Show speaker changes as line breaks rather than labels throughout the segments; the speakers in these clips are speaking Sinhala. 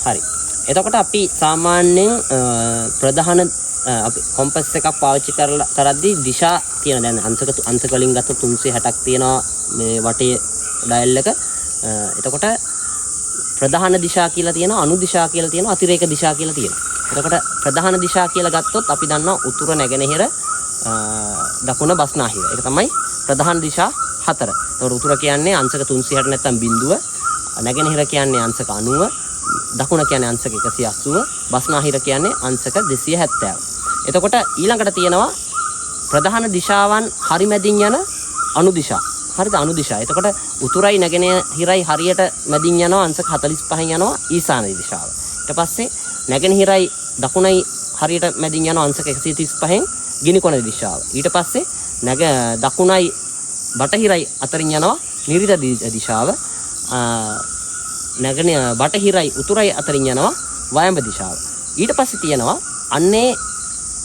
හරි. එතකොට අපි සාමාන්‍යයෙන් ප්‍රධාන අපි කොම්පස් එකක් පාවිච්චි කරද්දී දිශා තියෙන දැන් අංශක වලින් ගත්තොත් 360ක් තියෙනවා මේ වටේ ඩයල් එක. එතකොට ප්‍රධාන දිශා කියලා තියෙනවා, අනු දිශා කියලා තියෙනවා, අතිරේක දිශා කියලා තියෙනවා. එතකොට ප්‍රධාන දිශා කියලා ගත්තොත් අපි දන්නවා උතුර නැගෙනහිර දකුණ බස්නාහිර. ඒක තමයි ප්‍රධාන දිශා 4. එතකොට උතුර කියන්නේ අංශක 360 නැත්නම් බිඳුව, නැගෙනහිර කියන්නේ අංශක 90, දකුණ කියන්නේ අංශක 180, බස්නාහිර කියන්නේ අංශක 270. එතකොට ඊළඟට තියෙනවා ප්‍රධාන දිශාවන් හරි මැදින් යන අනු දිශා. හරිද? අනු දිශා. එතකොට උතුරයි නැගෙනහිරයි හරියට මැදින් යනවා අංශක 45න් යනවා ඊශාන දිශාව. ඊට පස්සේ නැගෙනහිරයි දකුණයි හරියට මැදින් යනවා අංශක 135න් ගිනිකොන දිශාව. ඊට පස්සේ දකුණයි බටහිරයි අතරින් යනවා නිරිත දිශාව. බටහිරයි උතුරයි අතරින් යනවා වයඹ දිශාව. ඊට පස්සේ තියෙනවා අන්නේ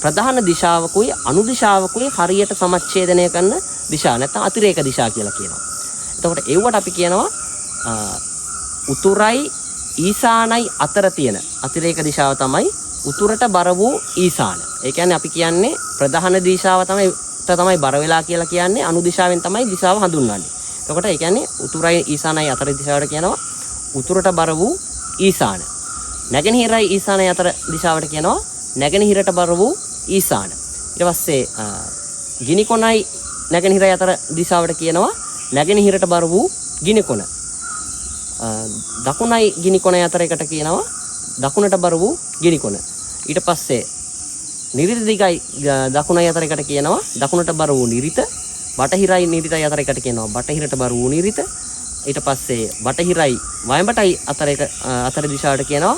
ප්‍රධාන දිශාවකුයි අනු දිශාවකුයි හරියට සමච්ඡේදනය කරන දිශා නැත්නම් අතිරේක දිශා කියලා කියනවා. එතකොට ඒවට අපි කියනවා උතුරයි ඊශානයි අතර තියෙන අතිරේක දිශාව තමයි උතුරට බර වූ ඊශාන. ඒ කියන්නේ අපි කියන්නේ ප්‍රධාන දිශාව තමයි බර වෙලා කියලා කියන්නේ අනු දිශාවෙන් තමයි දිශාව හඳුන්වන්නේ. එතකොට ඒ කියන්නේ උතුරයි ඊශානයි අතර දිශාවට කියනවා උතුරට බර වූ ඊශාන. නැගෙනහිරයි ඊශානයි අතර දිශාවට කියනවා නැගෙනහිරට බර වූ ඊශාන. ඊට පස්සේ ගිනිකොනයි නැගෙනහිරයි අතර දිශාවට කියනවා නැගෙනහිරට බර වූ ගිනිකොන. දකුණයි ගිනිකොනයි අතර එකට කියනවා දකුණට බර වූ ගිනිකොන. ඊට පස්සේ නිරිත දිගයි දකුණයි අතර එකට කියනවා දකුණට බර වූ නිරිත. බටහිරයි නිරිතයි අතර එකට කියනවා බටහිරට බර වූ නිරිත. ඊට පස්සේ බටහිරයි වයඹටයි අතර දිශාවට කියනවා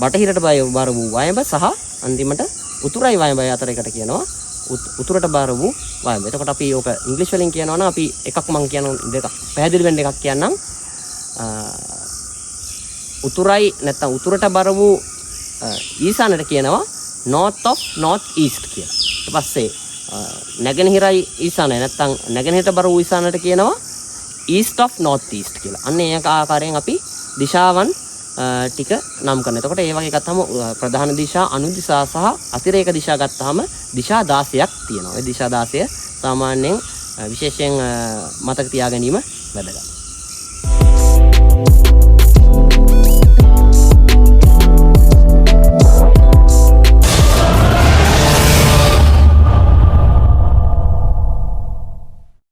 බටහිරට බර වූ වයඹ සහ අන්තිමට උතුරයි වයඹයි අතර එකට කියනවා උතුරට බර වූ වයඹ. එතකොට අපි ඕක ඉංග්‍රීසි වලින් කියනවා නම් අපි එකක් මම කියන දෙකක් පැහැදිලි වෙන්න එකක් කියන්නම්. උතුරයි නැත්නම් උතුරට බර වූ ඊශානට කියනවා north of north east කියලා. ඊට පස්සේ නැගෙනහිරයි ඊශානය නැත්නම් නැගෙනහිරට බර වූ ඊශානට කියනවා east of north east කියලා. අන්න ඒ ආකාරයෙන් අපි දිශාවන් ටික නම් කරනවා. එතකොට ඒ වගේ ගත්තාම ප්‍රධාන දිශා, අනු දිශා සහ අතිරේක දිශා ගත්තාම දිශා 16ක් තියෙනවා. ඒ දිශා 16 සාමාන්‍යයෙන් විශේෂයෙන් මතක තියා ගැනීම වැදගත්.